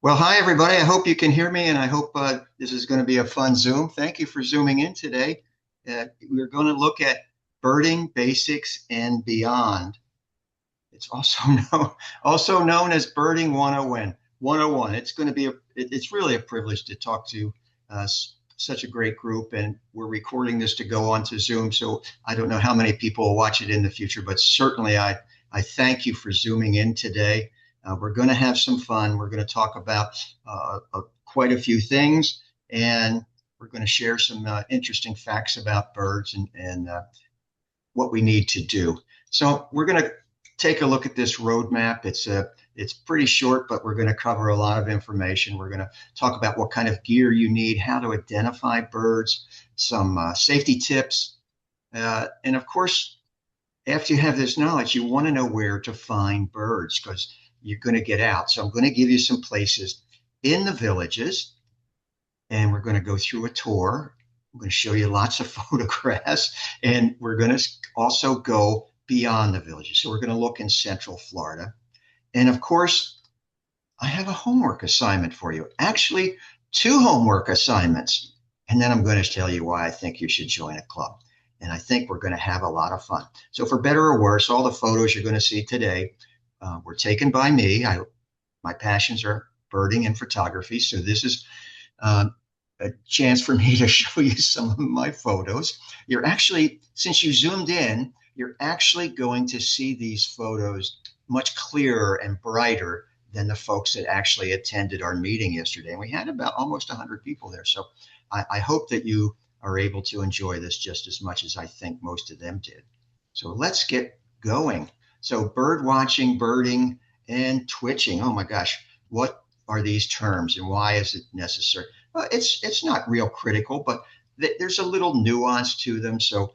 Well, hi, everybody. I hope you can hear me, and I hope this is going to be a fun Zoom. Thank you for Zooming in today. We're going to look at birding basics and beyond. It's also known as Birding 101. 101. It's going to be it's really a privilege to talk to such a great group, and we're recording this to go on to Zoom. So I don't know how many people will watch it in the future, but certainly I thank you for Zooming in today. We're going to have some fun. We're going to talk about quite a few things, and we're going to share some interesting facts about birds and what we need to do. So we're going to take a look at this roadmap. It's pretty short, but we're going to cover a lot of information. We're going to talk about what kind of gear you need, how to identify birds, some safety tips, and of course, after you have this knowledge, you want to know where to find birds because you're going to get out. So I'm going to give you some places in the villages, and we're going to go through a tour. I'm going to show you lots of photographs, and we're going to also go beyond the villages. So we're going to look in Central Florida. And of course, I have a homework assignment for you. Actually, two homework assignments. And then I'm going to tell you why I think you should join a club. And I think we're going to have a lot of fun. So for better or worse, all the photos you're going to see today were taken by me. My passions are birding and photography. So this is a chance for me to show you some of my photos. You're actually, since you zoomed in, you're actually going to see these photos much clearer and brighter than the folks that actually attended our meeting yesterday. And we had about almost 100 people there. So I hope that you are able to enjoy this just as much as I think most of them did. So let's get going. So bird watching, birding, and twitching. Oh my gosh, what are these terms and why is it necessary? Well, it's not real critical, but there's a little nuance to them. So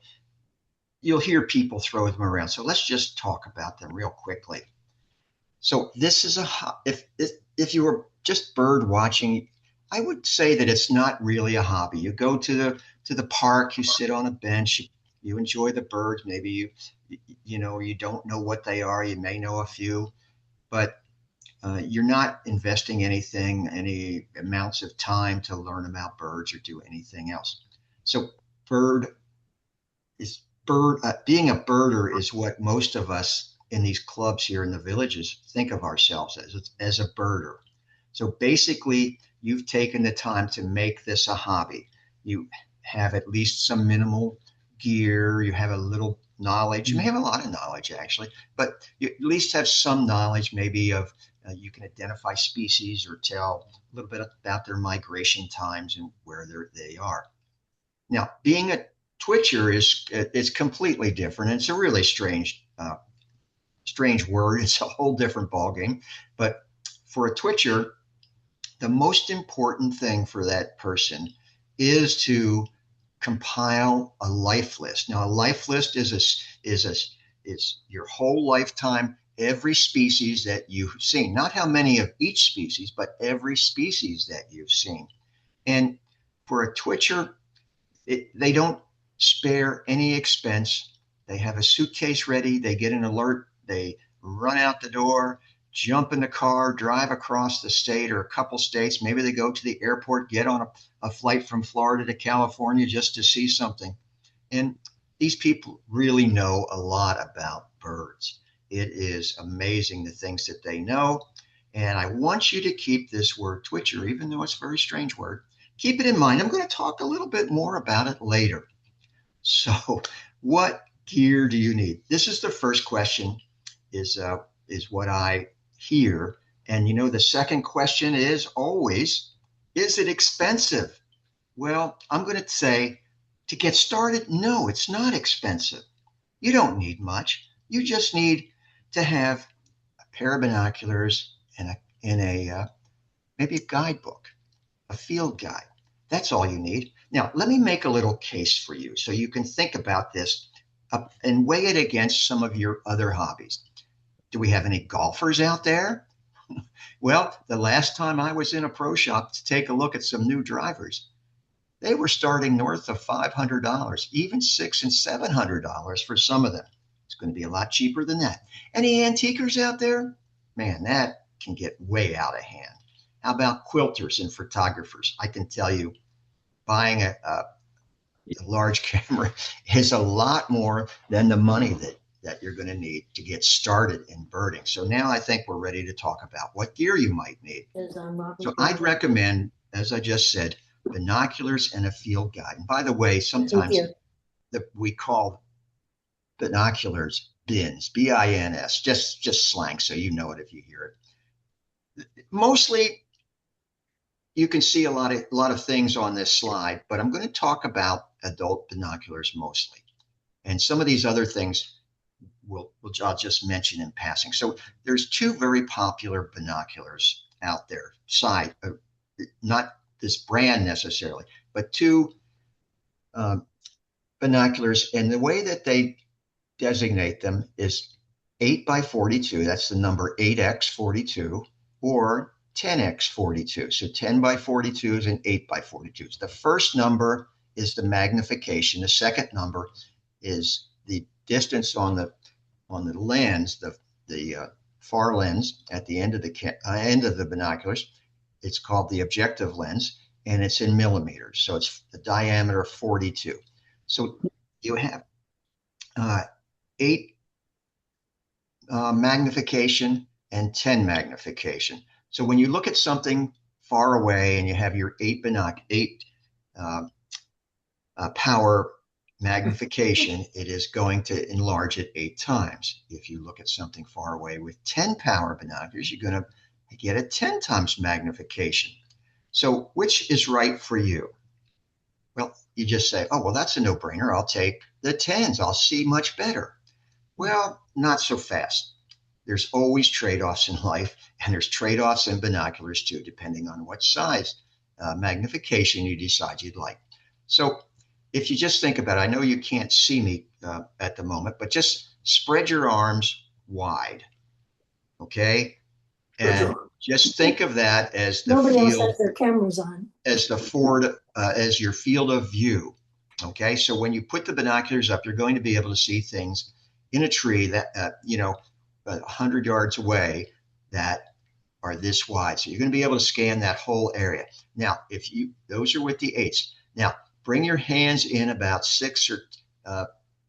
you'll hear people throw them around. So let's just talk about them real quickly. So this is if you were just bird watching, I would say that it's not really a hobby. You go to the park, you sit on a bench, you enjoy the birds. Maybe you don't know what they are. You may know a few, but you're not investing any amounts of time to learn about birds or do anything else. So bird is bird being a birder is what most of us in these clubs here in the villages think of ourselves as a birder. So basically, you've taken the time to make this a hobby. You have at least some minimal gear. You have a little knowledge. You may have a lot of knowledge actually, but you at least have some knowledge maybe of you can identify species or tell a little bit about their migration times and where they are. Now, being a twitcher is completely different. It's a really strange word. It's a whole different ballgame. But for a twitcher, the most important thing for that person is to compile a life list. Now, a life list is your whole lifetime, every species that you've seen. Not how many of each species, but every species that you've seen. And for a twitcher, they don't spare any expense. They have a suitcase ready. They get an alert. They run out the door, jump in the car, drive across the state or a couple states. Maybe they go to the airport, get on a flight from Florida to California just to see something. And these people really know a lot about birds. It is amazing the things that they know. And I want you to keep this word twitcher, even though it's a very strange word. Keep it in mind. I'm going to talk a little bit more about it later. So, what gear do you need? This is the first question. Is what I hear, and the second question is always, is it expensive? Well, I'm going to say to get started, no, it's not expensive. You don't need much. You just need to have a pair of binoculars and maybe a guidebook, a field guide. That's all you need. Now, let me make a little case for you so you can think about this and weigh it against some of your other hobbies. Do we have any golfers out there? Well, the last time I was in a pro shop to take a look at some new drivers, they were starting north of $500, even $600 and $700 for some of them. It's going to be a lot cheaper than that. Any antiquers out there? Man, that can get way out of hand. How about quilters and photographers? I can tell you buying a large camera is a lot more than the money that you're going to need to get started in birding. So now I think we're ready to talk about what gear you might need. So I'd recommend, as I just said, binoculars and a field guide. And by the way, sometimes we call binoculars bins, B-I-N-S, just slang, so you know it if you hear it. Mostly, you can see a lot of things on this slide, but I'm going to talk about adult binoculars mostly, and some of these other things I'll just mention in passing. So there's two very popular binoculars out there, not this brand necessarily, but two binoculars, and the way that they designate them is 8 by 42. That's the number 8x42, or 10x42. So 10 by 42s and 8 by 42s. The first number is the magnification. The second number is the distance on the lens, the far lens at the end of the binoculars. It's called the objective lens, and it's in millimeters. So it's the diameter 42. So you have 8 magnification and 10 magnification. So when you look at something far away and you have your 8 power magnification, it is going to enlarge it 8 times. If you look at something far away with 10 power binoculars, you're going to get a 10 times magnification. So which is right for you? Well, you just say, oh, well, that's a no-brainer. I'll take the 10s. I'll see much better. Well, not so fast. There's always trade-offs in life, and there's trade-offs in binoculars too, depending on what size magnification you decide you'd like. So if you just think about it, I know you can't see me at the moment, but just spread your arms wide, okay? And just think of that as the Nobody else has their cameras on. As your field of view, okay? So when you put the binoculars up, you're going to be able to see things in a tree that 100 yards away that are this wide. So you're going to be able to scan that whole area. Now, those are with the 8s. Now, bring your hands in about 6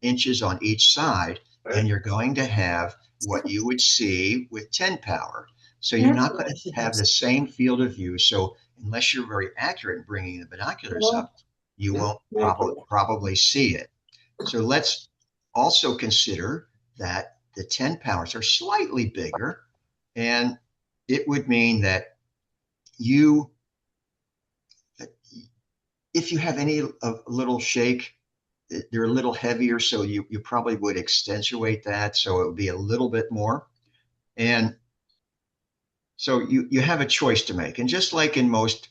inches on each side, and you're going to have what you would see with 10 power. So you're not going to have the same field of view. So unless you're very accurate in bringing the binoculars up, you won't probably see it. So let's also consider that the 10 powers are slightly bigger, and it would mean that if you have any little shake, they're a little heavier, so you probably would accentuate that, so it would be a little bit more. And so you have a choice to make. And just like in most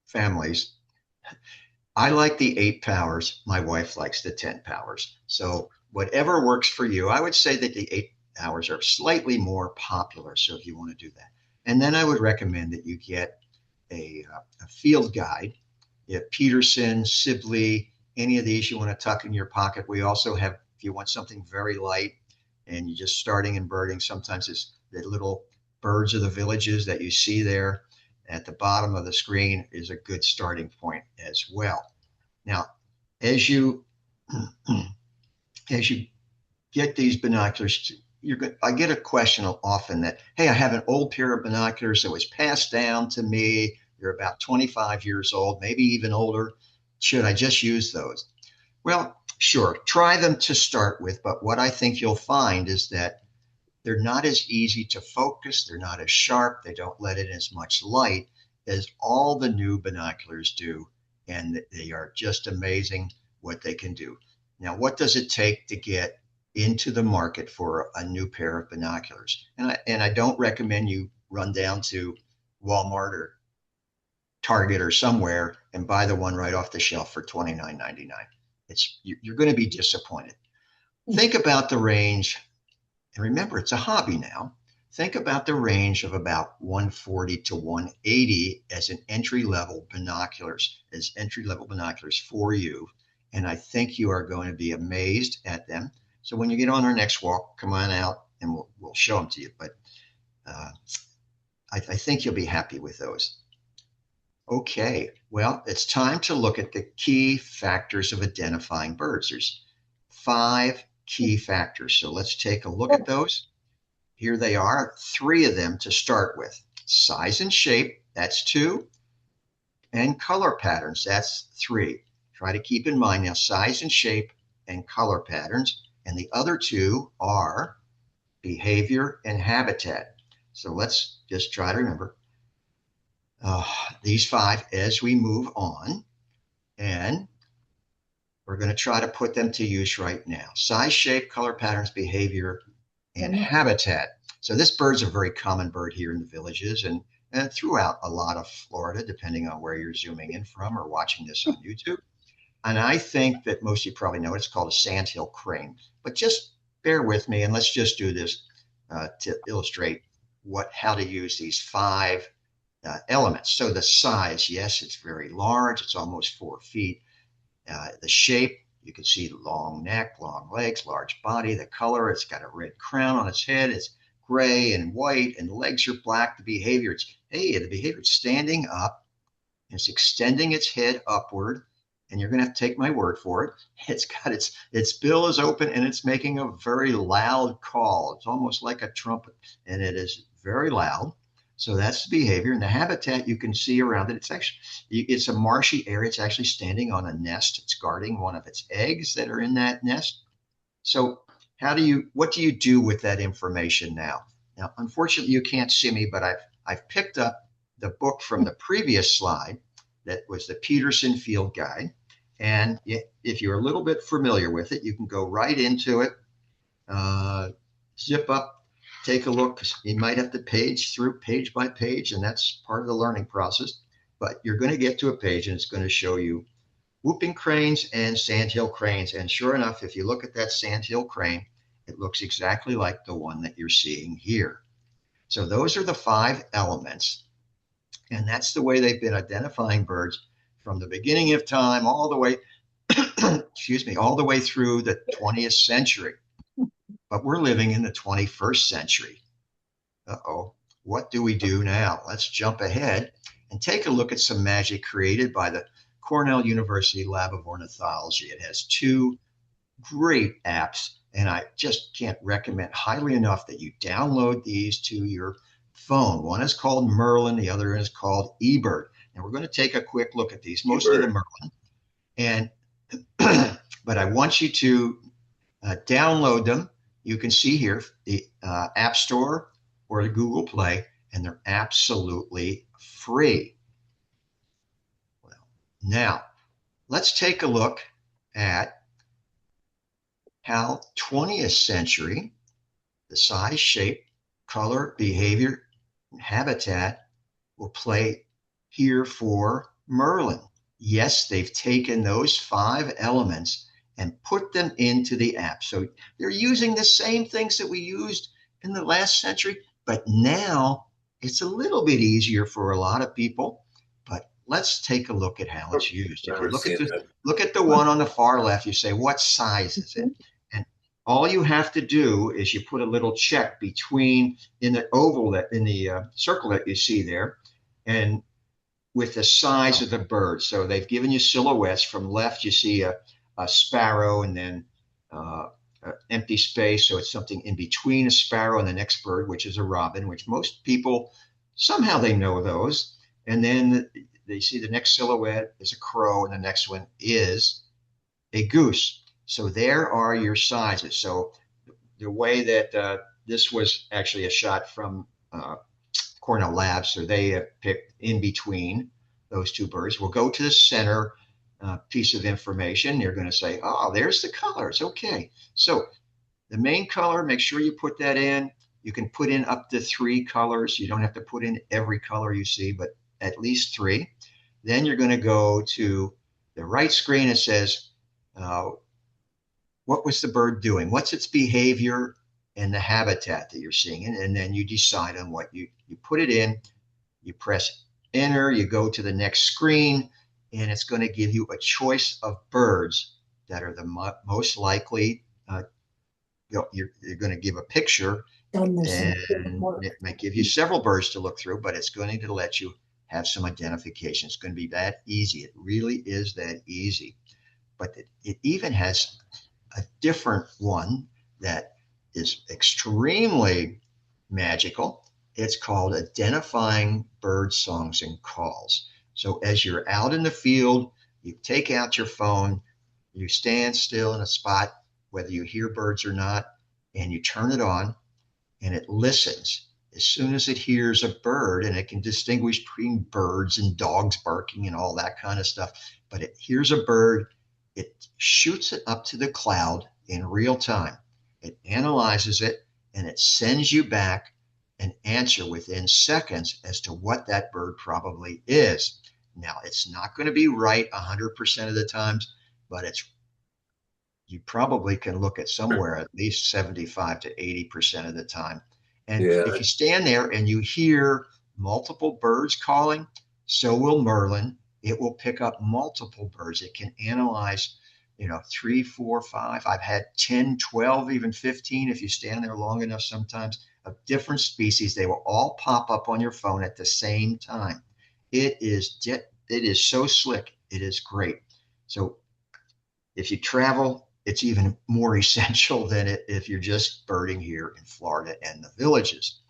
families, I like the 8 powers. My wife likes the 10 powers. So whatever works for you, I would say that the 8 powers are slightly more popular. So if you want to do that. And then I would recommend that you get a field guide. You have Peterson, Sibley, any of these you want to tuck in your pocket. We also have, if you want something very light and you're just starting in birding, sometimes it's the little birds of the villages that you see there at the bottom of the screen is a good starting point as well. Now, as you get these binoculars, I get a question often that, hey, I have an old pair of binoculars that was passed down to me. They're about 25 years old, maybe even older. Should I just use those? Well, sure, try them to start with, but what I think you'll find is that they're not as easy to focus. They're not as sharp. They don't let in as much light as all the new binoculars do. And they are just amazing what they can do. Now, what does it take to get into the market for a new pair of binoculars? And I don't recommend you run down to Walmart or Target or somewhere and buy the one right off the shelf for $29.99. You're going to be disappointed. Think about the range. And remember, it's a hobby now. Think about the range of about 140 to 180 as entry-level binoculars for you. And I think you are going to be amazed at them. So when you get on our next walk, come on out and we'll show them to you. But I think you'll be happy with those. Okay, well, it's time to look at the key factors of identifying birds. There's 5 key factors. So let's take a look at those. Here they are, 3 of them to start with. Size and shape, that's 2, and color patterns, that's 3. Try to keep in mind now size and shape and color patterns, and the other 2 are behavior and habitat. So let's just try to remember uh, these 5 as we move on, and we're going to try to put them to use right now. Size, shape, color patterns, behavior, and habitat. So this bird's a very common bird here in the villages and throughout a lot of Florida, depending on where you're zooming in from or watching this on YouTube. And I think that most of you probably know it's called a sandhill crane. But just bear with me and let's just do this to illustrate how to use these 5 elements. So the size, yes, it's very large. It's almost 4 feet. The shape, you can see long neck, long legs, large body. The color, it's got a red crown on its head. It's gray and white, and the legs are black. The behavior, it's standing up, and it's extending its head upward. And you're going to have to take my word for it. It's got its bill is open, and it's making a very loud call. It's almost like a trumpet, and it is very loud. So that's the behavior. And the habitat you can see around it. It's a marshy area. It's actually standing on a nest. It's guarding one of its eggs that are in that nest. So what do you do with that information now? Now, unfortunately, you can't see me, but I've picked up the book from the previous slide that was the Peterson Field Guide. And if you're a little bit familiar with it, you can go right into it, zip up, take a look. You might have to page through page by page, and that's part of the learning process. But you're going to get to a page, and it's going to show you whooping cranes and sandhill cranes. And sure enough, if you look at that sandhill crane, it looks exactly like the one that you're seeing here. So those are the 5 elements. And that's the way they've been identifying birds from the beginning of time all the way, all the way through the 20th century. But we're living in the 21st century. Uh-oh, what do we do now? Let's jump ahead and take a look at some magic created by the Cornell University Lab of Ornithology. It has 2 great apps, and I just can't recommend highly enough that you download these to your phone. One is called Merlin, the other is called eBird. And we're going to take a quick look at these, mostly the Merlin. And but I want you to download them. You can see here the App Store or the Google Play, and they're absolutely free. Well, now let's take a look at how 20th century, the size, shape, color, behavior, and habitat will play here for Merlin. Yes, they've taken those 5 elements and put them into the app. So they're using the same things that we used in the last century, but now it's a little bit easier for a lot of people. But let's take a look at how it's used. If you look at the one on the far left, you say, what size is it? And all you have to do is you put a little check between in the oval in the circle that you see there, and with the size of the bird. So they've given you silhouettes. From left, you see a sparrow, and then empty space. So it's something in between a sparrow and the next bird, which is a robin, which most people, somehow they know those. And then they see the next silhouette is a crow, and the next one is a goose. So there are your sizes. So the way that this was actually a shot from Cornell Labs, so they have picked in between those 2 birds. We'll go to the center piece of information. You're going to say, oh, there's the colors. Okay. So the main color, make sure you put that in. You can put in up to 3 colors. You don't have to put in every color you see, but at least 3. Then you're going to go to the right screen. It says, what was the bird doing? What's its behavior and the habitat that you're seeing? And then you decide on what you put it in. You press enter, you go to the next screen, and it's going to give you a choice of birds that are the most likely. You're going to give a picture, and it might give you several birds to look through, but it's going to let you have some identification. It's going to be that easy. It really is that easy. But it even has a different one that is extremely magical. It's called identifying bird songs and calls. So as you're out in the field, you take out your phone, you stand still in a spot, whether you hear birds or not, and you turn it on and it listens. As soon as it hears a bird, and it can distinguish between birds and dogs barking and all that kind of stuff, but it hears a bird, it shoots it up to the cloud in real time. It analyzes it and it sends you back an answer within seconds as to what that bird probably is. Now, it's not going to be right 100% of the times, but you probably can look at somewhere at least 75 to 80% of the time. And if Yeah. you stand there and you hear multiple birds calling, so will Merlin. It will pick up multiple birds. It can analyze, 3, 4, 5. I've had 10, 12, even 15 if you stand there long enough sometimes of different species. They will all pop up on your phone at the same time. It is so slick. It is great. So if you travel, it's even more essential than if you're just birding here in Florida and the villages.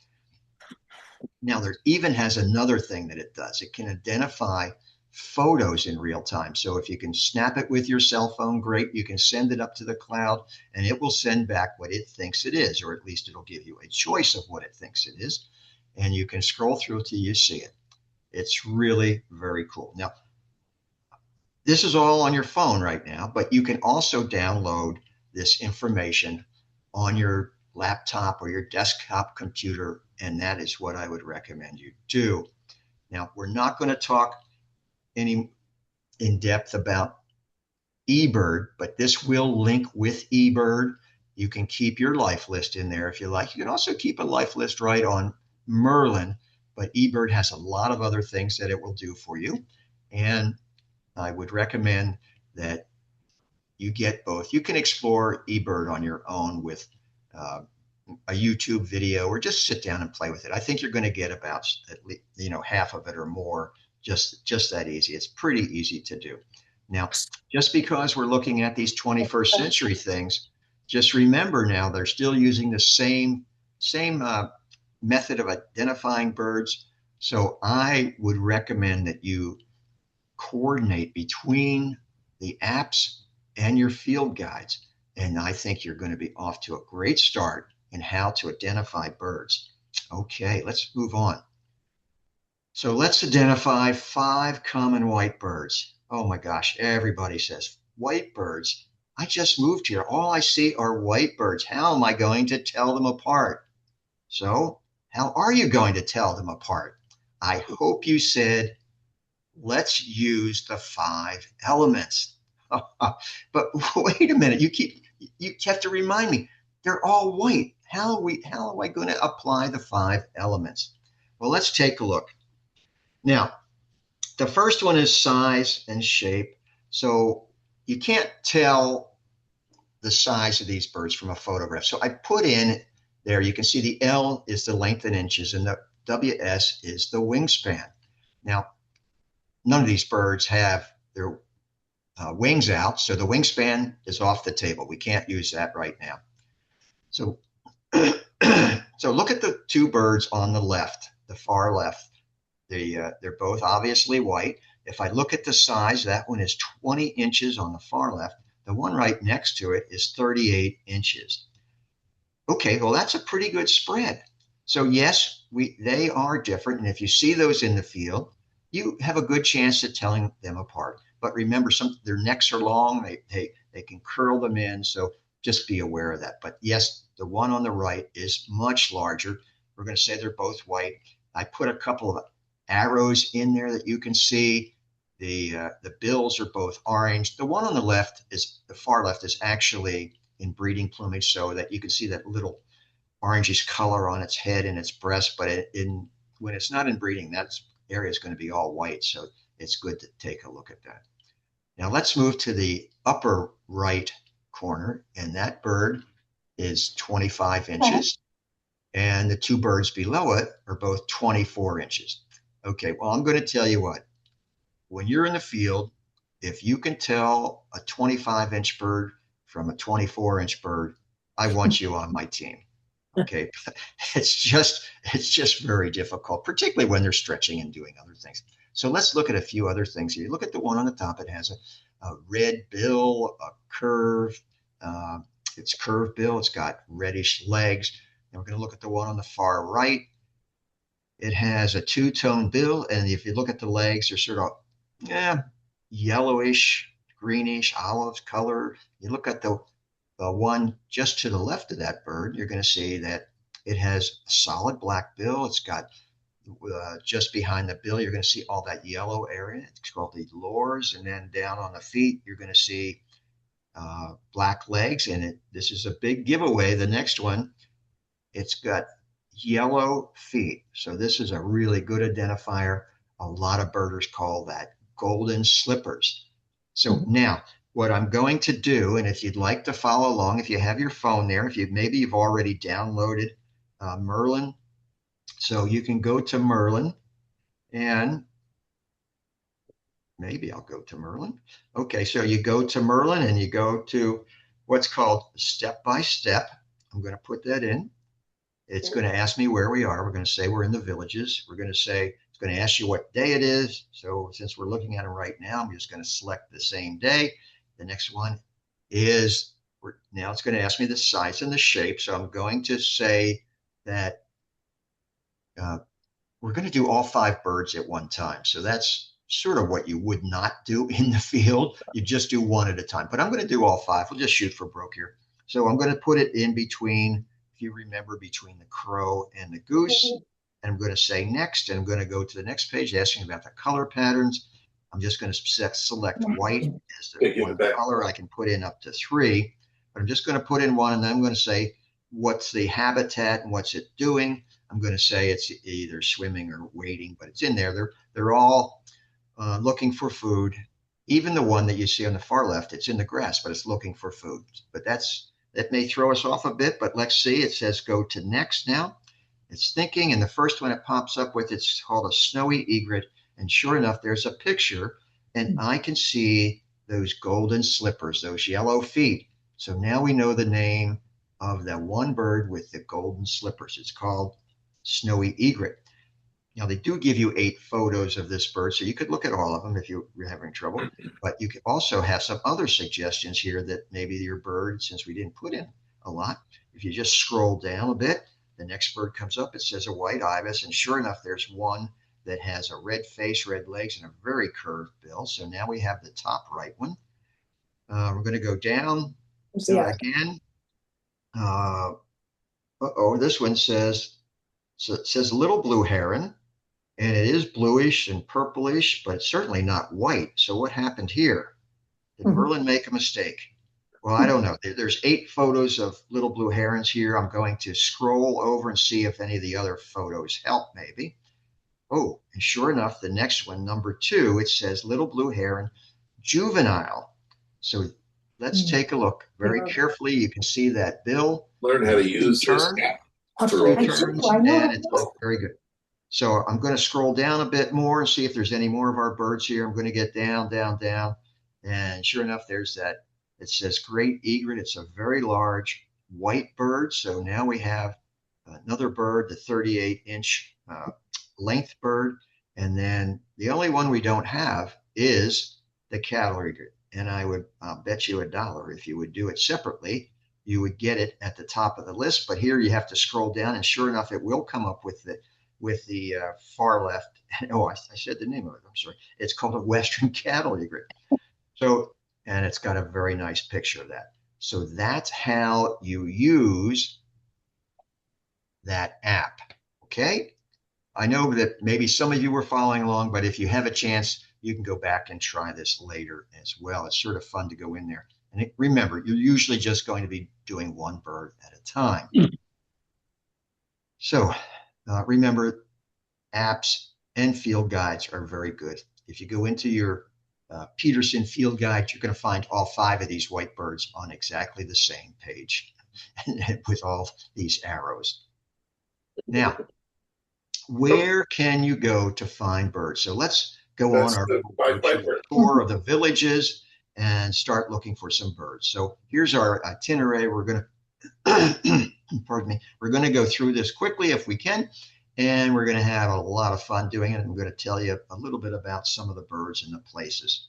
Now, there even has another thing that it does. It can identify photos in real time. So if you can snap it with your cell phone, great. You can send it up to the cloud and it will send back what it thinks it is, or at least it'll give you a choice of what it thinks it is. And you can scroll through till you see it. It's really very cool. Now, this is all on your phone right now, but you can also download this information on your laptop or your desktop computer, and that is what I would recommend you do. Now, we're not going to talk any in depth about eBird, but this will link with eBird. You can keep your life list in there if you like. You can also keep a life list right on Merlin, but eBird has a lot of other things that it will do for you. And I would recommend that you get both. You can explore eBird on your own with a YouTube video, or just sit down and play with it. I think you're going to get about at least half of it or more. Just that easy. It's pretty easy to do. Now, just because we're looking at these 21st century things, just remember now they're still using the same method of identifying birds. So I would recommend that you coordinate between the apps and your field guides. And I think you're going to be off to a great start in how to identify birds. Okay, let's move on. So let's identify 5 common white birds. Oh my gosh, everybody says white birds. I just moved here. All I see are white birds. How am I going to tell them apart? So, how are you going to tell them apart? I hope you said, let's use the 5 elements. But wait a minute, you have to remind me, they're all white. How am I going to apply the 5 elements? Well, let's take a look. Now, the first one is size and shape. So you can't tell the size of these birds from a photograph. So I put in there, you can see the L is the length in inches and the WS is the wingspan. Now, none of these birds have their wings out, so the wingspan is off the table. We can't use that right now. So, so look at the 2 birds on the left, the far left. They're both obviously white. If I look at the size, that one is 20 inches on the far left. The one right next to it is 38 inches. Okay, well, that's a pretty good spread. So yes, they are different. And if you see those in the field, you have a good chance at telling them apart. But remember, their necks are long. They can curl them in. So just be aware of that. But yes, the one on the right is much larger. We're going to say they're both white. I put a couple of arrows in there that you can see. The bills are both orange. The one on the far left is actually in breeding plumage, so that you can see that little orangish color on its head and its breast. But when it's not in breeding, that area is going to be all white. So it's good to take a look at that. Now let's move to the upper right corner, and that bird is 25 inches, and the 2 birds below it are both 24 inches. Okay, well, I'm going to tell you what. When you're in the field, if you can tell a 25-inch bird from a 24-inch bird, I want you on my team. Okay, it's just very difficult, particularly when they're stretching and doing other things. So let's look at a few other things here. You look at the one on the top. It has a red bill, a curve. Uh, it's curved bill. It's got reddish legs. And we're going to look at the one on the far right. It has a two-tone bill, and if you look at the legs, they're sort of yellowish, greenish, olive color. You look at the one just to the left of that bird, you're going to see that it has a solid black bill. It's got just behind the bill, you're going to see all that yellow area. It's called the lores. And then down on the feet, you're going to see black legs. And this is a big giveaway. The next one, it's got yellow feet. So this is a really good identifier. A lot of birders call that golden slippers. So now what I'm going to do, and if you'd like to follow along, if you have your phone there, if maybe you've already downloaded Merlin, so you can go to Merlin, and maybe I'll go to Merlin. Okay, so you go to Merlin and you go to what's called step by step. I'm going to put that in. It's going to ask me where we are. We're going to say we're in the Villages. We're going to say, it's going to ask you what day it is. So since we're looking at it right now, I'm just going to select the same day. The next one is, now it's going to ask me the size and the shape. So I'm going to say that we're going to do all 5 birds at one time. So that's sort of what you would not do in the field. You just do one at a time. But I'm going to do all 5. We'll just shoot for broke here. So I'm going to put it in between, if you remember, between the crow and the goose. And I'm going to say next, and I'm going to go to the next page asking about the color patterns. I'm just going to select white as the one color. I can put in up to 3, but I'm just going to put in 1, and then I'm going to say what's the habitat and what's it doing. I'm going to say it's either swimming or wading, but it's in there. They're all looking for food. Even the one that you see on the far left, it's in the grass, but it's looking for food. But that may throw us off a bit, but let's see. It says go to next now. It's thinking, and the first one it pops up with, it's called a snowy egret. And sure enough, there's a picture, and I can see those golden slippers, those yellow feet. So now we know the name of that one bird with the golden slippers. It's called snowy egret. Now, they do give you 8 photos of this bird, so you could look at all of them if you're having trouble. But you could also have some other suggestions here that maybe your bird, since we didn't put in a lot, if you just scroll down a bit, the next bird comes up. It says a white ibis, and sure enough, there's one that has a red face, red legs, and a very curved bill. So now we have the top right one. We're going to go down again. This one says, so it says little blue heron, and it is bluish and purplish, but it's certainly not white. So what happened here? Did Merlin make a mistake? Well, I don't know. There's 8 photos of little blue herons here. I'm going to scroll over and see if any of the other photos help, maybe. Oh, and sure enough, the next one, number 2, it says little blue heron juvenile. So let's take a look very carefully. You can see that bill. Learn how to use this app. And it's very good. So I'm going to scroll down a bit more and see if there's any more of our birds here. I'm going to get down, down, down. And sure enough, there's that. It says great egret. It's a very large white bird. So now we have another bird, the 38-inch length bird. And then the only one we don't have is the cattle egret. And I would bet you $1 if you would do it separately, you would get it at the top of the list. But here you have to scroll down, and sure enough, it will come up with the far left. Oh, I said the name of it. I'm sorry. It's called a Western cattle egret. So, and it's got a very nice picture of that. So that's how you use that app. Okay. I know that maybe some of you were following along, but if you have a chance, you can go back and try this later as well. It's sort of fun to go in there. And remember, you're usually just going to be doing one bird at a time. So remember, apps and field guides are very good. If you go into your Peterson field guide, you're going to find all 5 of these white birds on exactly the same page with all these arrows. Now, where can you go to find birds? So let's go on That's our the virtual Viper. tour of the villages and start looking for some birds. So here's our itinerary. We're going to, pardon me, we're going to go through this quickly if we can, and we're going to have a lot of fun doing it. I'm going to tell you a little bit about some of the birds and the places.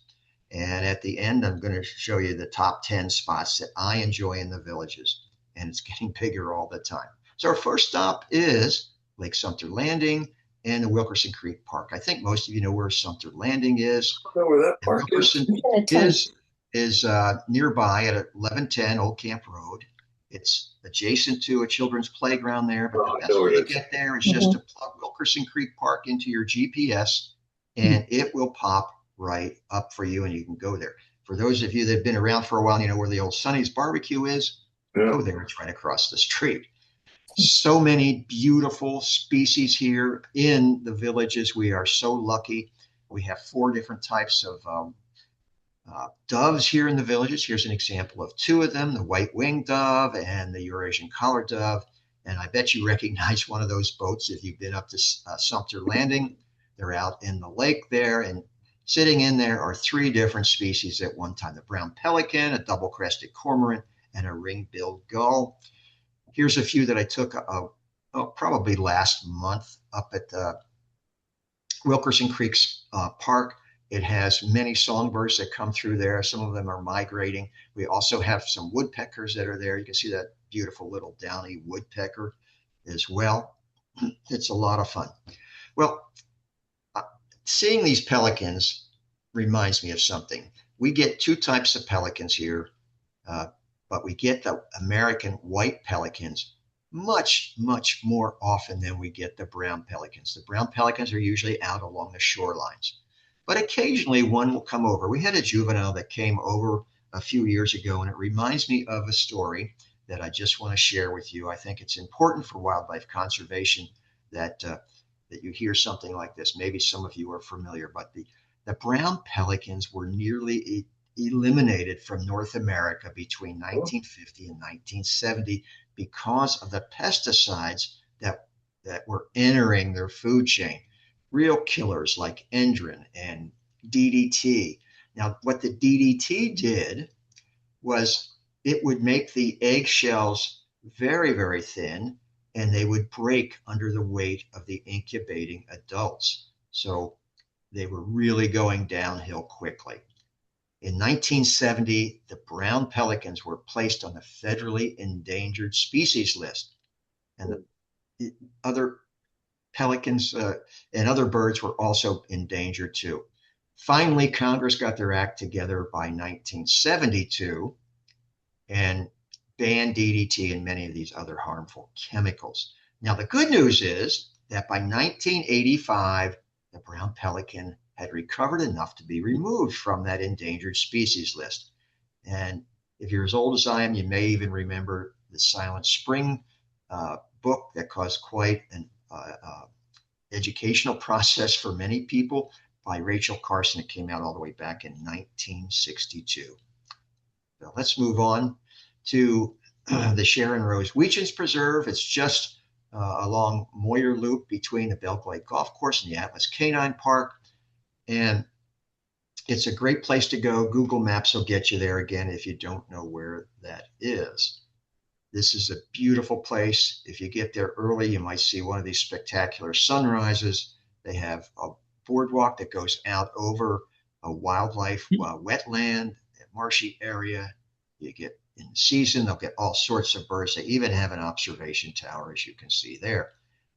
And at the end, I'm going to show you the top 10 spots that I enjoy in the villages. And it's getting bigger all the time. So our first stop is Lake Sumter Landing and the Wilkerson Creek Park. I think most of you know where Sumter Landing is. I don't know where that And park is. Wilkerson is nearby at 1110 Old Camp Road. It's adjacent to a children's playground there, but the Oh, I best know way where to it is. get there is just to plug Wilkerson Creek Park into your GPS, and it will pop right up for you, and you can go there. For those of you that have been around for a while, you know where the old Sonny's Barbecue is. Yeah. Go there; it's right across the street. So many beautiful species here in the villages. We are so lucky. We have 4 different types of doves here in the villages. Here's an example of 2 of them, the white-winged dove and the Eurasian collared dove. And I bet you recognize one of those boats if you've been up to Sumter Landing. They're out in the lake there, and sitting in there are 3 different species at one time: the brown pelican, a double-crested cormorant, and a ring-billed gull. Here's a few that I took probably last month up at Wilkerson Creek Park. It has many songbirds that come through there. Some of them are migrating. We also have some woodpeckers that are there. You can see that beautiful little downy woodpecker as well. It's a lot of fun. Well, seeing these pelicans reminds me of something. We get 2 types of pelicans here, but we get the American white pelicans much, much more often than we get the brown pelicans. The brown pelicans are usually out along the shorelines, but occasionally one will come over. We had a juvenile that came over a few years ago, and it reminds me of a story that I just want to share with you. I think it's important for wildlife conservation that that you hear something like this. Maybe some of you are familiar, but the brown pelicans were nearly eliminated from North America between 1950 and 1970 because of the pesticides that were entering their food chain. Real killers like Endrin and DDT. Now, what the DDT did was it would make the eggshells very, very thin, and they would break under the weight of the incubating adults. So they were really going downhill quickly. In 1970, the brown pelicans were placed on the federally endangered species list, and the other pelicans and other birds were also endangered too. Finally, Congress got their act together by 1972 and banned DDT and many of these other harmful chemicals. Now, the good news is that by 1985, the brown pelican had recovered enough to be removed from that endangered species list. And if you're as old as I am, you may even remember the Silent Spring book that caused quite an educational process for many people by Rachel Carson. It came out all the way back in 1962. So let's move on to the Sharon Rose Weechens Preserve. It's just along Moyer Loop between the Belglade Golf Course and the Atlas Canine Park. And it's a great place to go. Google Maps will get you there again if you don't know where that is. This is a beautiful place. If you get there early, you might see one of these spectacular sunrises. They have a boardwalk that goes out over a wildlife wetland, a marshy area. You get in season, they'll get all sorts of birds. They even have an observation tower, as you can see there.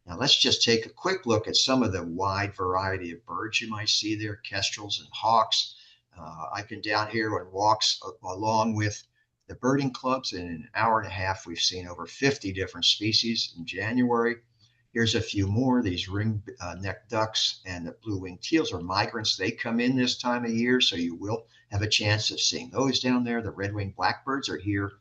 Now let's just take a quick look at some of the wide variety of birds you might see there: kestrels and hawks. I've been down here on walks along with the birding clubs, and in an hour and a half, we've seen over 50 different species in January. Here's a few more. These ring-necked ducks and the blue-winged teals are migrants. They come in this time of year, so you will have a chance of seeing those down there. The red-winged blackbirds are here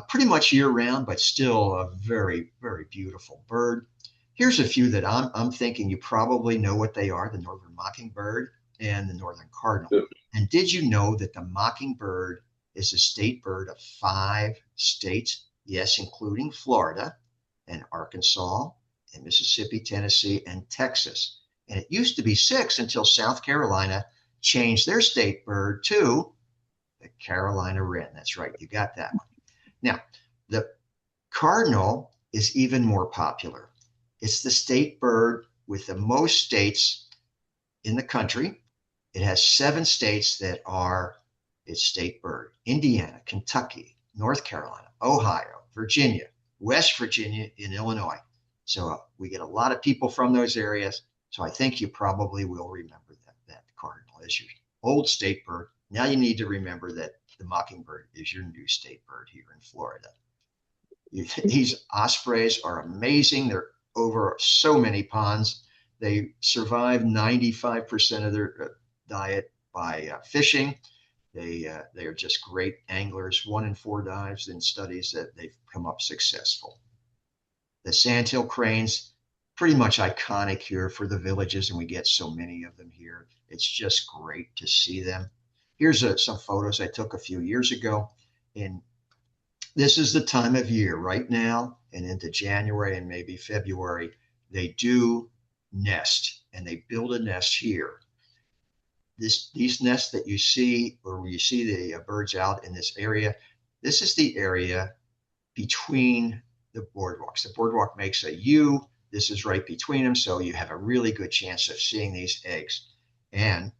pretty much year-round, but still a very, very beautiful bird. Here's a few that I'm thinking you probably know what they are: the northern mockingbird and the northern cardinal. Yep. And did you know that the mockingbird is a state bird of 5 states? Yes, including Florida and Arkansas in Mississippi, Tennessee, and Texas. And it used to be 6 until South Carolina changed their state bird to the Carolina wren. That's right, you got that one. Now, the cardinal is even more popular. It's the state bird with the most states in the country. It has 7 states that are its state bird: Indiana, Kentucky, North Carolina, Ohio, Virginia, West Virginia, and Illinois. So we get a lot of people from those areas. So I think you probably will remember that cardinal is your old state bird. Now you need to remember that the mockingbird is your new state bird here in Florida. These ospreys are amazing. They're over so many ponds. They survive 95% of their diet by fishing. They are just great anglers. 1 in 4 dives in studies that they've come up successful. The sandhill cranes, pretty much iconic here for the villages, and we get so many of them here. It's just great to see them. Here's some photos I took a few years ago. And this is the time of year right now and into January and maybe February. They do nest, and they build a nest here. These nests that you see, or where you see the birds out in this area, this is the area between the boardwalks. The boardwalk makes a U. This is right between them, so you have a really good chance of seeing these eggs. And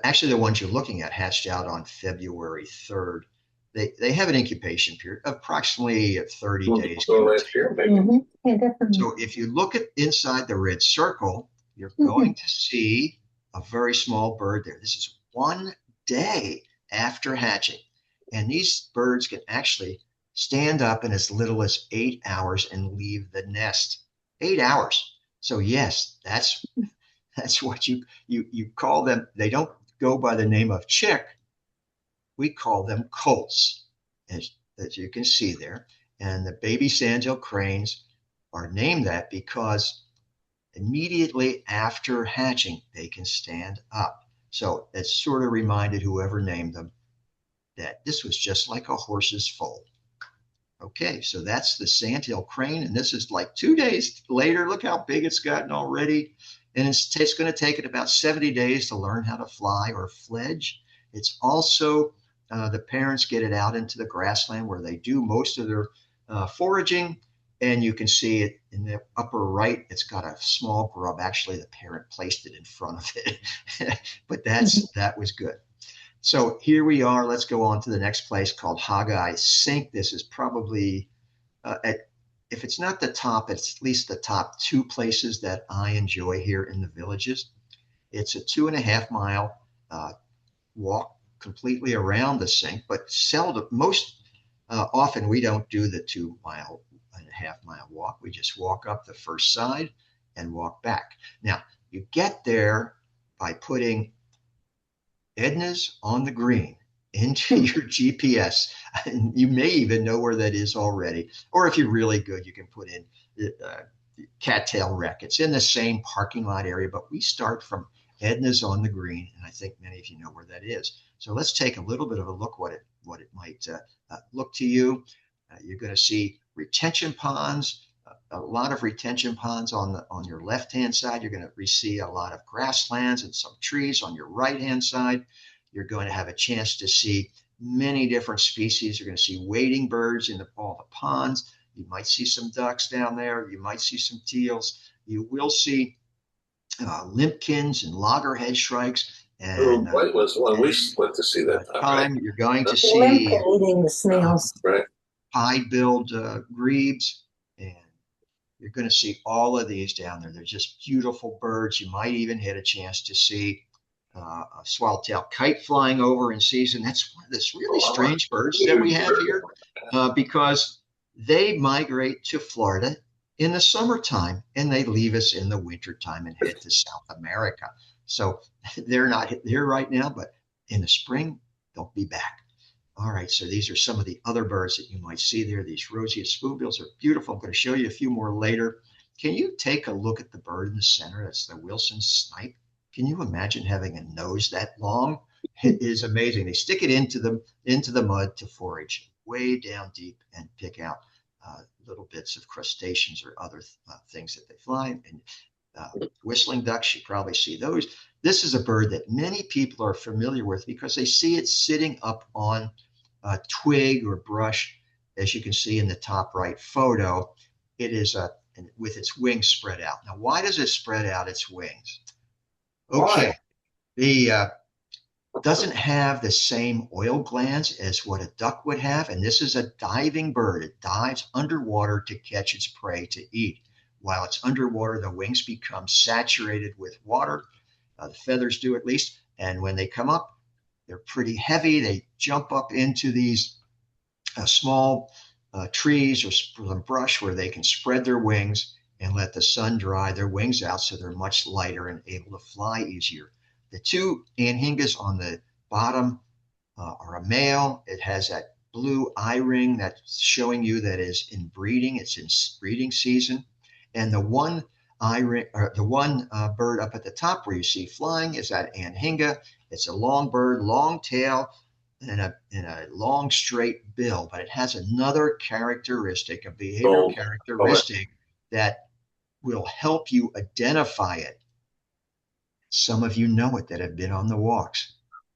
actually, the ones you're looking at hatched out on February 3rd. They have an incubation period of approximately 30 days. So last year, maybe. Yeah, definitely. So if you look at inside the red circle, you're going to see a very small bird there. This is 1 day after hatching. And these birds can actually stand up in as little as 8 hours and leave the nest. 8 hours. So yes, that's what you call them. They don't go by the name of chick. We call them colts, as you can see there. And the baby sandhill cranes are named that because immediately after hatching, they can stand up. So it sort of reminded whoever named them that this was just like a horse's foal. Okay, so that's the sandhill crane, and this is like 2 days later. Look how big it's gotten already. And it's going to take it about 70 days to learn how to fly or fledge. It's also, the parents get it out into the grassland where they do most of their foraging. And you can see it in the upper right. It's got a small grub. Actually, the parent placed it in front of it. But that was good. So here we are. Let's go on to the next place called Hog-Eye Sink. This is probably, if it's not the top, it's at least the top 2 places that I enjoy here in the villages. It's a 2.5 mile walk completely around the sink, but seldom, often we don't do the 2.5 mile walk. We just walk up the first side and walk back. Now, you get there by putting Edna's on the Green into your GPS. And you may even know where that is already. Or if you're really good, you can put in Cattail Rec. It's in the same parking lot area, but we start from Edna's on the Green, and I think many of you know where that is. So let's take a little bit of a look what it might look to you. You're going to see retention ponds, a lot of retention ponds on your left-hand side. You're going to see a lot of grasslands and some trees on your right-hand side. You're going to have a chance to see many different species. You're going to see wading birds in all the ponds. You might see some ducks down there. You might see some teals. You will see limpkins and loggerhead shrikes. And White was one we went to see that time. You're going to see Limpkin eating the snails. Right. pied-billed grebes, and you're going to see all of these down there. They're just beautiful birds. You might even get a chance to see a swallowtail kite flying over in season. That's one of the really strange birds that we have here because they migrate to Florida in the summertime and they leave us in the wintertime and head to South America. So they're not here right now, but in the spring, they'll be back. All right, so these are some of the other birds that you might see there. These roseate spoonbills are beautiful. I'm going to show you a few more later. Can you take a look at the bird in the center? That's the Wilson snipe. Can you imagine having a nose that long? It is amazing. They stick it into the mud to forage way down deep and pick out little bits of crustaceans or other things that they fly. And whistling ducks, you probably see those. This is a bird that many people are familiar with because they see it sitting up on a twig or brush, as you can see in the top right photo. It is with its wings spread out. Now, why does it spread out its wings? Okay, Why? the doesn't have the same oil glands as what a duck would have, and this is a diving bird. It dives underwater to catch its prey to eat. While it's underwater, the wings become saturated with water. The feathers do at least, and when they come up, they're pretty heavy. They jump up into these small trees or some brush where they can spread their wings and let the sun dry their wings out so they're much lighter and able to fly easier. The two anhingas on the bottom are a male. It has that blue eye ring that's showing you that is in breeding. It's in breeding season. And the one eye ring, or the one bird up at the top where you see flying is that anhinga. It's a long bird, long tail, and a long straight bill, but it has another characteristic, a behavioral characteristic that will help you identify it. Some of you know it that have been on the walks.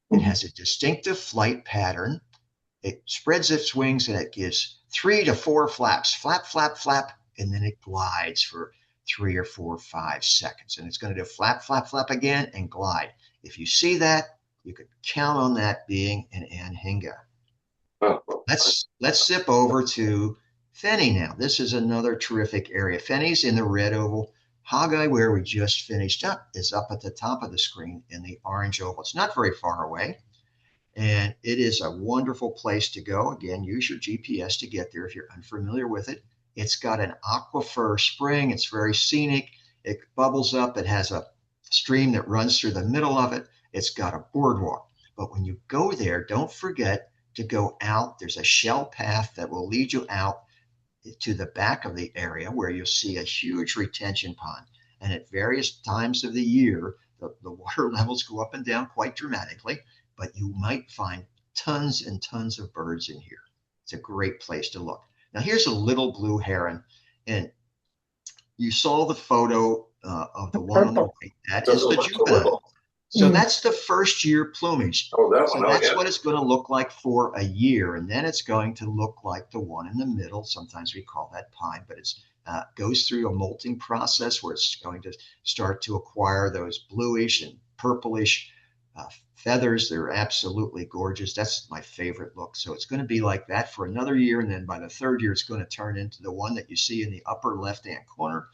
It has a distinctive flight pattern. It spreads its wings and it gives 3 to 4 flaps, flap, flap, flap, and then it glides for 3 or 4, 5 seconds. And it's going to do flap, flap, flap again and glide. If you see that, you could count on that being an anhinga. Let's zip over to Fenny now. This is another terrific area. Fenny's in the red oval. Hogeye, where we just finished up, is up at the top of the screen in the orange oval. It's not very far away, and it is a wonderful place to go. Again, use your GPS to get there if you're unfamiliar with it. It's got an aquifer spring. It's very scenic. It bubbles up. It has a stream that runs through the middle of it. It's got a boardwalk. But when you go there, don't forget to go out. There's a shell path that will lead you out to the back of the area where you'll see a huge retention pond. And at various times of the year, the water levels go up and down quite dramatically, but you might find tons and tons of birds in here. It's a great place to look. Now, here's a little blue heron, and you saw the photo of the one on the right. That is the juvenile. So that's the first year plumage. So that's what it's going to look like for a year. And then it's going to look like the one in the middle. Sometimes we call that pine, but it goes through a molting process where it's going to start to acquire those bluish and purplish feathers. They're absolutely gorgeous. That's my favorite look. So it's going to be like that for another year. And then by the third year, it's going to turn into the one that you see in the upper left-hand corner.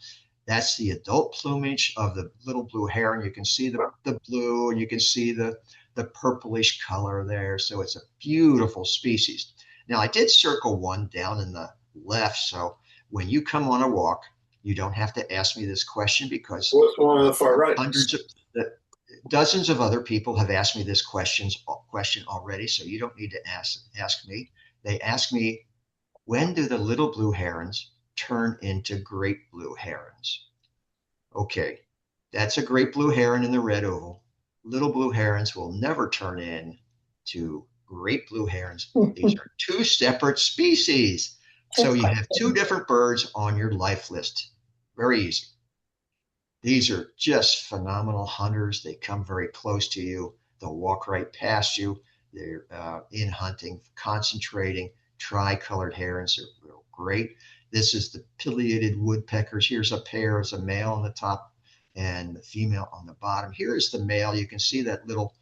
That's the adult plumage of the little blue heron. You can see the blue, and you can see the purplish color there. So it's a beautiful species. Now, I did circle one down in the left. So when you come on a walk, you don't have to ask me this question because what's one on the far right? Dozens of other people have asked me this question already. So you don't need to ask me. They ask me, when do the little blue herons turn into great blue herons? Okay, that's a great blue heron in the red oval. Little blue herons will never turn into great blue herons. These are two separate species. So you have two different birds on your life list. Very easy. These are just phenomenal hunters. They come very close to you. They'll walk right past you. They're in hunting, concentrating. Tricolored herons are real great. This is the pileated woodpeckers. Here's a pair. There's a male on the top and the female on the bottom. Here is the male. You can see that little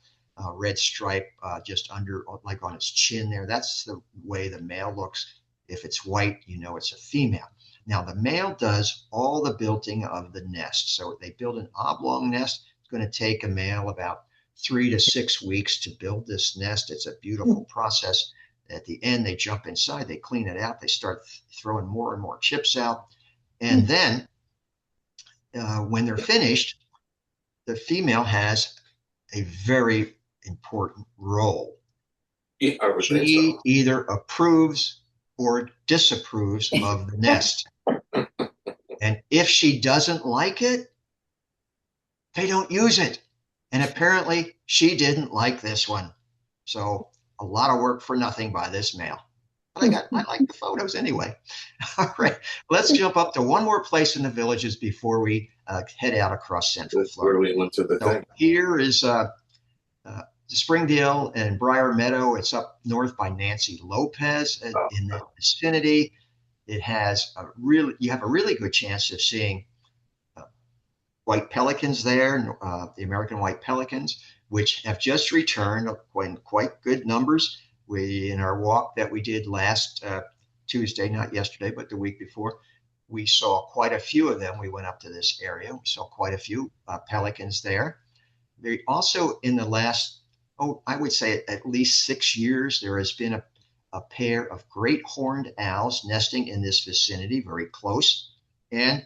red stripe just under, like on its chin there. That's the way the male looks. If it's white, you know it's a female. Now, the male does all the building of the nest. So they build an oblong nest. It's going to take a male about 3 to 6 weeks to build this nest. It's a beautiful process. At the end, they jump inside, they clean it out, they start throwing more and more chips out. And then when they're finished, the female has a very important role. She either approves or disapproves of the nest. And if she doesn't like it, they don't use it. And apparently she didn't like this one. So a lot of work for nothing by this male. But I like the photos anyway. All right, let's jump up to one more place in the villages before we head out across Central That's where Florida. we went to the So thing. here is Springdale and Briar Meadow. It's up north by Nancy Lopez Oh, in that oh. vicinity. It has you have a really good chance of seeing uh, white pelicans there, the American white pelicans, which have just returned in quite good numbers. In our walk that we did last Tuesday, not yesterday, but the week before, we saw quite a few of them. We went up to this area. We saw quite a few pelicans there. They also, in the last, I would say at least 6 years, there has been a pair of great horned owls nesting in this vicinity, very close. And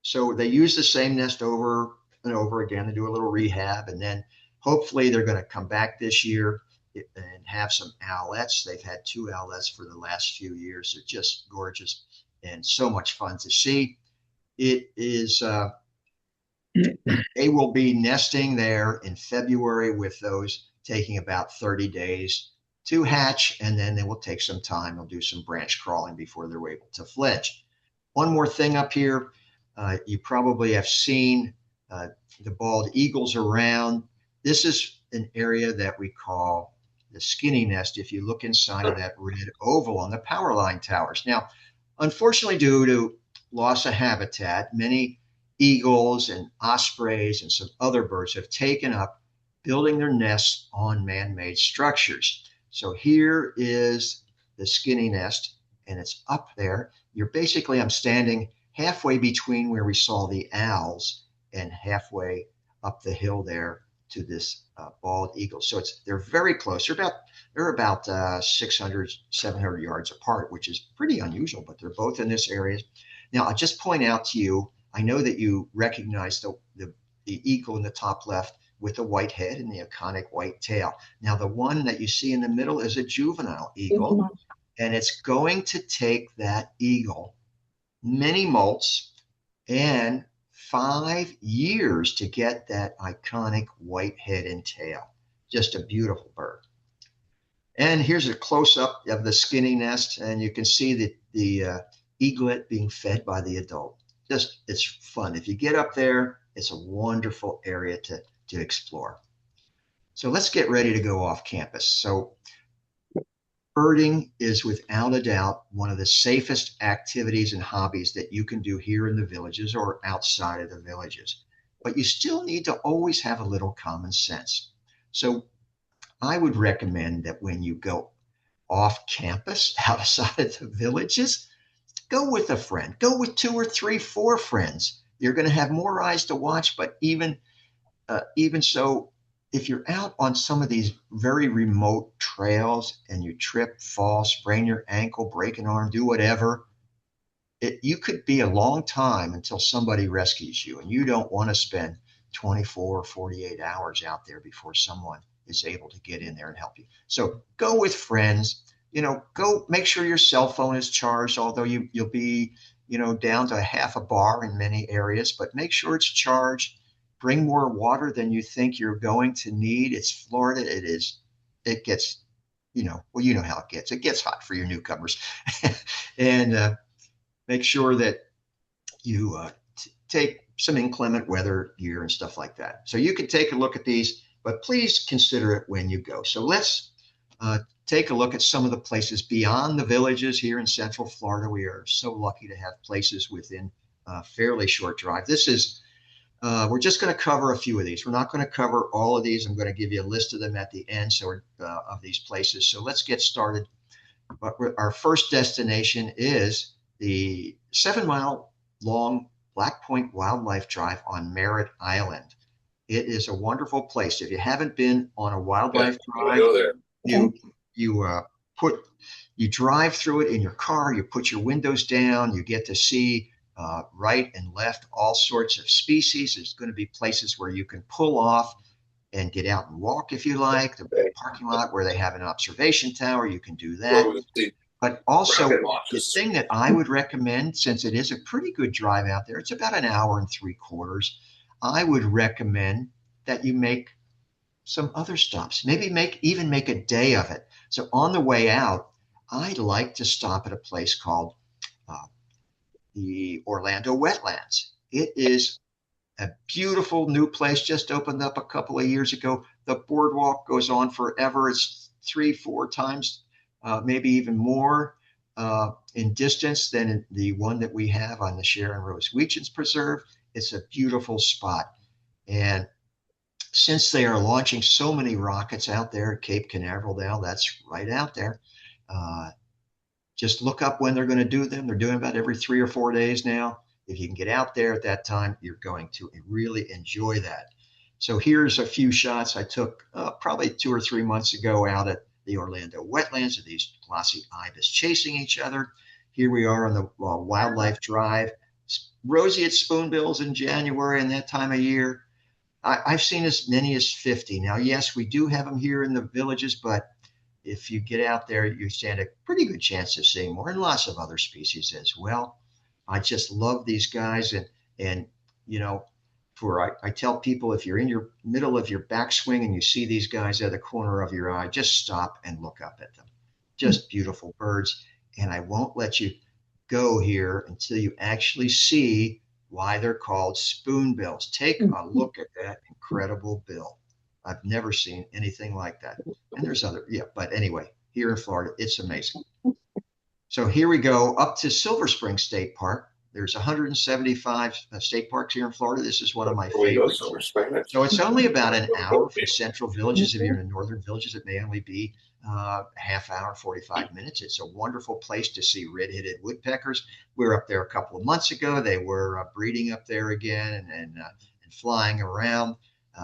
so they use the same nest over and over again to do a little rehab. And then hopefully they're going to come back this year and have some owlets. They've had two owlets for the last few years. They're just gorgeous and so much fun to see. It is, they will be nesting there in February with those taking about 30 days to hatch, and then they will take some time. They'll do some branch crawling before they're able to fledge. One more thing up here, you probably have seen the bald eagles around. This is an area that we call the skinny nest if you look inside of that red oval on the power line towers. Now, unfortunately, due to loss of habitat, many eagles and ospreys and some other birds have taken up building their nests on man-made structures. So here is the skinny nest, and it's up there. I'm standing halfway between where we saw the owls and halfway up the hill there to this bald eagle. So they're very close. They're about 600, 700 yards apart, which is pretty unusual, but they're both in this area. Now, I'll just point out to you, I know that you recognize the eagle in the top left with the white head and the iconic white tail. Now, the one that you see in the middle is a juvenile eagle, and it's going to take that eagle many molts and 5 years to get that iconic white head and tail. Just a beautiful bird. And here's a close-up of the skinny nest, and you can see the eaglet being fed by the adult. It's fun. If you get up there, it's a wonderful area to explore. So let's get ready to go off campus. So birding is without a doubt one of the safest activities and hobbies that you can do here in the villages or outside of the villages. But you still need to always have a little common sense. So I would recommend that when you go off campus outside of the villages, go with a friend. Go with 2 or 3, 4 friends. You're going to have more eyes to watch, but even so, if you're out on some of these very remote trails and you trip, fall, sprain your ankle, break an arm, do whatever, you could be a long time until somebody rescues you, and you don't want to spend 24 or 48 hours out there before someone is able to get in there and help you. So go with friends. Go make sure your cell phone is charged, although you'll be, down to half a bar in many areas, but make sure it's charged. Bring more water than you think you're going to need. It's Florida. It gets, well, you know how it gets. It gets hot for your newcomers. And make sure that you take some inclement weather gear and stuff like that. So you can take a look at these, but please consider it when you go. So let's take a look at some of the places beyond the villages here in Central Florida. We are so lucky to have places within a fairly short drive. We're just going to cover a few of these. We're not going to cover all of these. I'm going to give you a list of them at the end of these places. So let's get started. But our first destination is the 7-mile long Black Point Wildlife Drive on Merritt Island. It is a wonderful place. If you haven't been on a wildlife drive, go there. You drive through it in your car. You put your windows down. You get to see right and left all sorts of species. There's going to be places where you can pull off and get out and walk if you like. There'll be a parking lot where they have an observation tower. You can do that. But also, the thing that I would recommend, since it is a pretty good drive out there, it's about an hour and 3/4. I would recommend that you make some other stops. Maybe make a day of it. So on the way out, I like to stop at a place called uh, the Orlando Wetlands. It is a beautiful new place, just opened up a couple of years ago. The boardwalk goes on forever. It's 3, 4 times, maybe even more in distance than the one that we have on the Sharon Rose Weechians Preserve. It's a beautiful spot. And since they are launching so many rockets out there at Cape Canaveral now, that's right out there. Uh, just look up when they're going to do them. They're doing about every 3 or 4 days now. If you can get out there at that time, you're going to really enjoy that. So here's a few shots I took probably 2 or 3 months ago out at the Orlando wetlands of these glossy ibis chasing each other. Here we are on the Wildlife Drive. Roseate spoonbills in January and that time of year. I've seen as many as 50. Now, yes, we do have them here in the villages, but if you get out there, you stand a pretty good chance of seeing more, and lots of other species as well. I just love these guys, and you know, I tell people, if you're in your middle of your backswing and you see these guys at the corner of your eye, just stop and look up at them. Just beautiful birds, and I won't let you go here until you actually see why they're called spoonbills. Take a look at that incredible bill. I've never seen anything like that. And there's other, yeah, but anyway, here in Florida, it's amazing. So here we go up to Silver Spring State Park. There's 175 state parks here in Florida. This is one of my favorites. So it's only about an hour from central villages. If you're in the northern villages, it may only be a half hour, 45 minutes. It's a wonderful place to see red-headed woodpeckers. We were up there a couple of months ago. They were breeding up there again and flying around.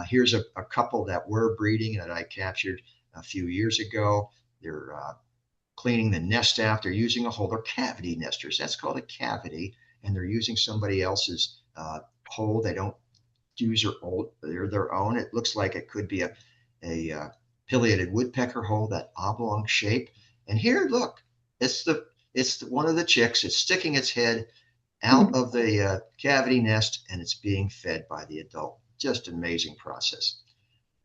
Here's a couple that were breeding that I captured a few years ago. They're cleaning the nest out. They're using a hole. They're cavity nesters. That's called a cavity. And they're using somebody else's hole. They don't use their own. It looks like it could be a pileated woodpecker hole, that oblong shape. And here, look, it's one of the chicks. It's sticking its head out of the cavity nest, and it's being fed by the adult. Just an amazing process.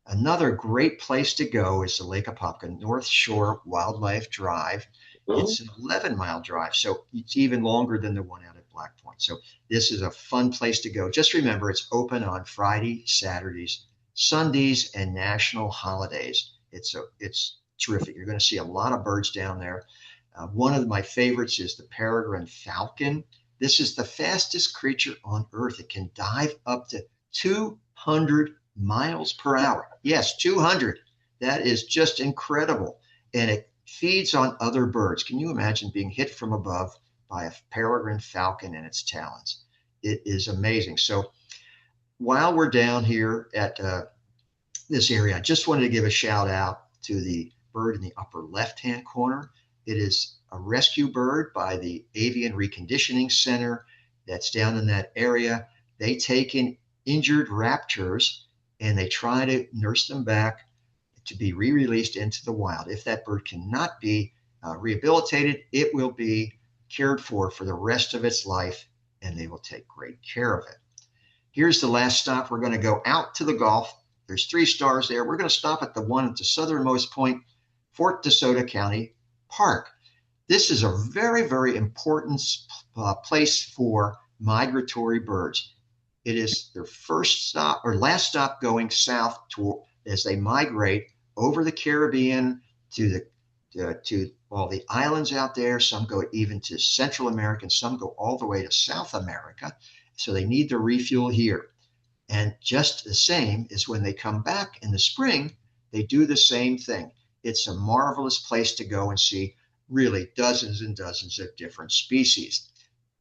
Another great place to go is the Lake Apopka North Shore Wildlife Drive. It's an 11-mile drive, so it's even longer than the one out at Black Point. So this is a fun place to go. Just remember, it's open on Friday, Saturdays, Sundays, and national holidays. It's terrific. You're going to see a lot of birds down there. One of my favorites is the peregrine falcon. This is the fastest creature on Earth. It can dive up to 200 miles per hour. Yes, 200. That is just incredible. And it feeds on other birds. Can you imagine being hit from above by a peregrine falcon in its talons? It is amazing. So while we're down here at this area, I just wanted to give a shout out to the bird in the upper left-hand corner. It is a rescue bird by the Avian Reconditioning Center that's down in that area. They take in injured raptors and they try to nurse them back to be re-released into the wild. If that bird cannot be rehabilitated, it will be cared for the rest of its life, and they will take great care of it. Here's the last stop. We're going to go out to the Gulf. There's 3 stars there. We're going to stop at the one at the southernmost point, Fort DeSoto County Park. This is a very, very important place for migratory birds. It is their first stop or last stop going south as they migrate over the Caribbean to all the islands out there. Some go even to Central America, and some go all the way to South America. So they need to refuel here. And just the same as when they come back in the spring, they do the same thing. It's a marvelous place to go and see really dozens and dozens of different species.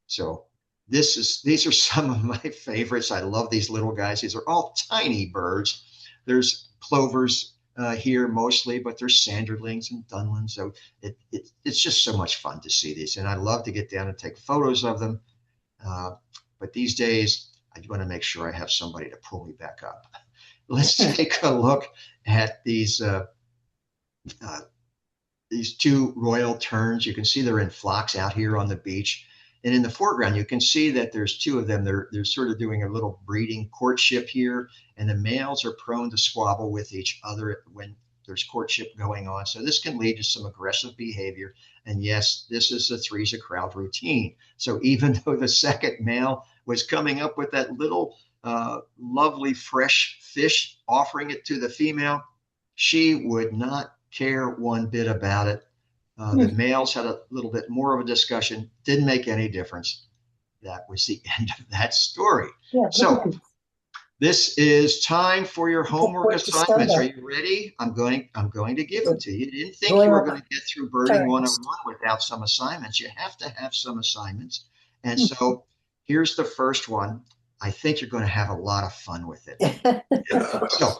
So these are some of my favorites. I love these little guys. These are all tiny birds. There's plovers here mostly, but there's sanderlings and dunlins. So it's just so much fun to see these. And I love to get down and take photos of them. But these days, I want to make sure I have somebody to pull me back up. Let's take a look at these 2 royal terns. You can see they're in flocks out here on the beach. And in the foreground, you can see that there's 2 of them. They're sort of doing a little breeding courtship here. And the males are prone to squabble with each other when there's courtship going on. So this can lead to some aggressive behavior. And yes, this is the three's a crowd routine. So even though the second male was coming up with that little lovely fresh fish, offering it to the female, she would not care one bit about it. The males had a little bit more of a discussion, didn't make any difference. That was the end of that story. Yeah, so this is time for your homework assignments. Are you ready? I'm going to give them to you. You didn't think you were going to get through Birding 101 without some assignments. You have to have some assignments. And so here's the first one. I think you're going to have a lot of fun with it. So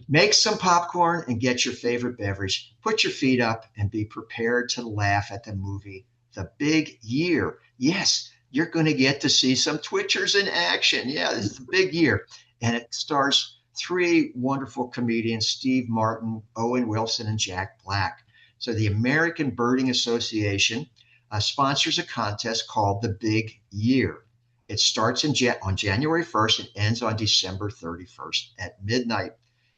make some popcorn and get your favorite beverage. Put your feet up and be prepared to laugh at the movie, The Big Year. Yes, you're going to get to see some Twitchers in action. Yeah, this is The Big Year. And it stars three wonderful comedians, Steve Martin, Owen Wilson, and Jack Black. So the American Birding Association sponsors a contest called The Big Year. It starts on January 1st and ends on December 31st at midnight.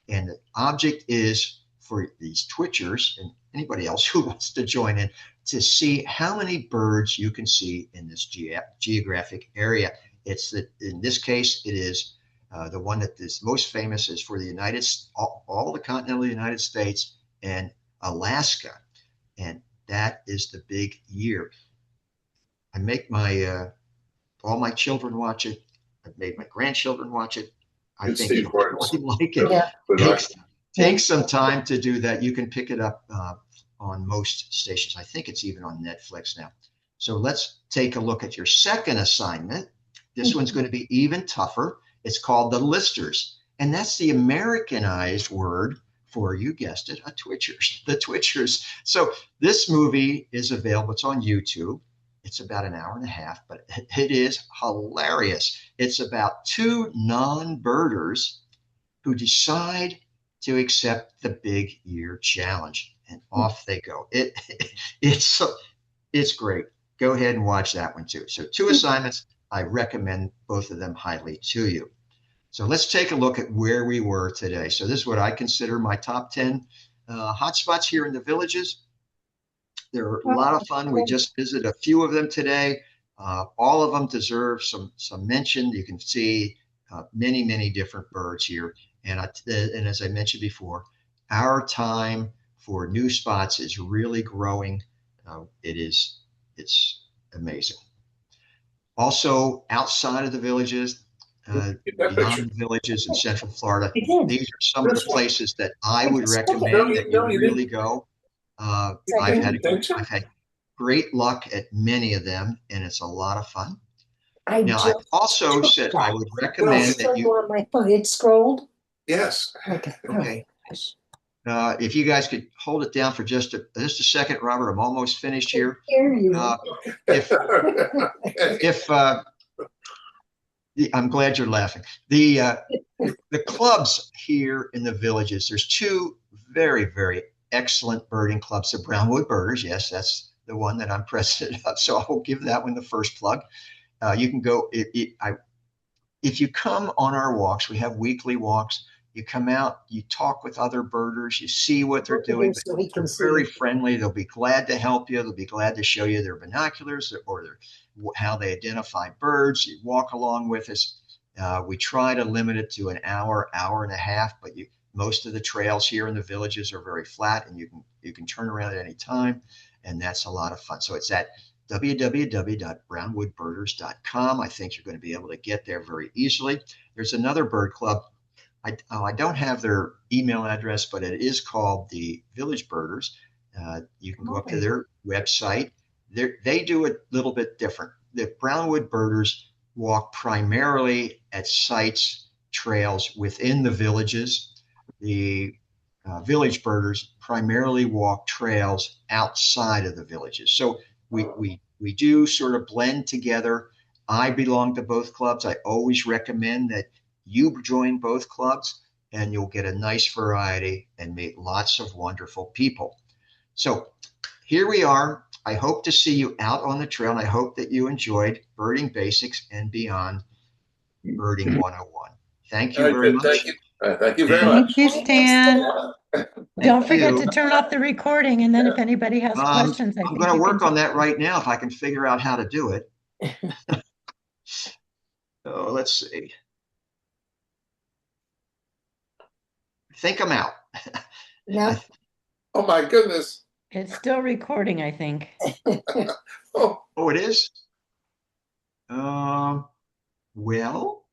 And the object is for these Twitchers and anybody else who wants to join in to see how many birds you can see in this geographic area. In this case, it is the one that is most famous is for the all the continental United States and Alaska. And that is The Big Year. I make all my children watch it. I've made my grandchildren watch it. I think you'll really like it. Yeah. Take some time to do that. You can pick it up on most stations. I think it's even on Netflix now. So let's take a look at your second assignment. This one's going to be even tougher. It's called The Listers. And that's the Americanized word for, you guessed it, the Twitchers. So this movie is available. It's on YouTube. It's about an hour and a half, but it is hilarious. It's about two non-birders who decide to accept the Big Year Challenge, and off they go. It's great. Go ahead and watch that one too. So two assignments. I recommend both of them highly to you. So let's take a look at where we were today. So this is what I consider my top 10 hotspots here in the villages. They're a lot of fun. We just visited a few of them today. All of them deserve some mention. You can see many, many different birds here. And as I mentioned before, our time for new spots is really growing. It's amazing. Also, outside of the villages, beyond the villages in Central Florida, these are some of the places that I would recommend that you really go. I've had great luck at many of them, and it's a lot of fun. Now, I also said I would recommend that you. On my phone, it scrolled. Yes. Okay. If you guys could hold it down for just a second, Robert, I'm almost finished here. I'm glad you're laughing. The clubs here in the villages, there's two very, very excellent birding clubs. The Brownwood Birders, yes, that's the one that I'm president of, so I'll give that one the first plug. You can go if you come on our walks. We have weekly walks. You come out, you talk with other birders, you see what they're doing. They're very friendly. They'll be glad to help you. They'll be glad to show you their binoculars or how they identify birds. You walk along with us. We try to limit it to an hour, hour and a half, but most of the trails here in the villages are very flat, and you can turn around at any time, and that's a lot of fun. So it's at www.brownwoodbirders.com. I think you're going to be able to get there very easily. There's another bird club. I don't have their email address, but it is called the Village Birders. You can go up to their website. They do it a little bit different. The Brownwood Birders walk primarily at sites, trails within the villages. The Village Birders primarily walk trails outside of the villages. So we do sort of blend together. I belong to both clubs. I always recommend that you join both clubs, and you'll get a nice variety and meet lots of wonderful people. So here we are. I hope to see you out on the trail, and I hope that you enjoyed Birding Basics and Beyond Birding 101. Thank you very much. Thank you very much. Thank you, Stan. Don't Thank forget you. to turn off the recording, and then if anybody has questions, I I'm think going to you can work on that right now if I can figure out how to do it. So let's see. I think I'm out. No, Oh my goodness. It's still recording, I think. Oh, Oh, it is? Well,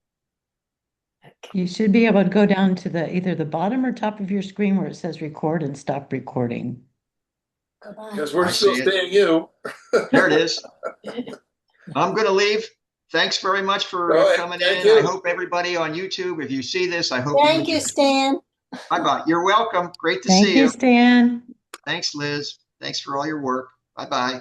You should be able to go down to the either the bottom or top of your screen where it says record and stop recording. goodbye. because we're I still see it. seeing you. There it is. I'm going to leave. Thanks very much for Go ahead. coming Thank in. you. I hope everybody on YouTube, if you see this, I hope Thank you you, Stan. Bye-bye. You're welcome. Great to Thank see you, you. Stan. Thanks, Liz. Thanks for all your work. Bye-bye.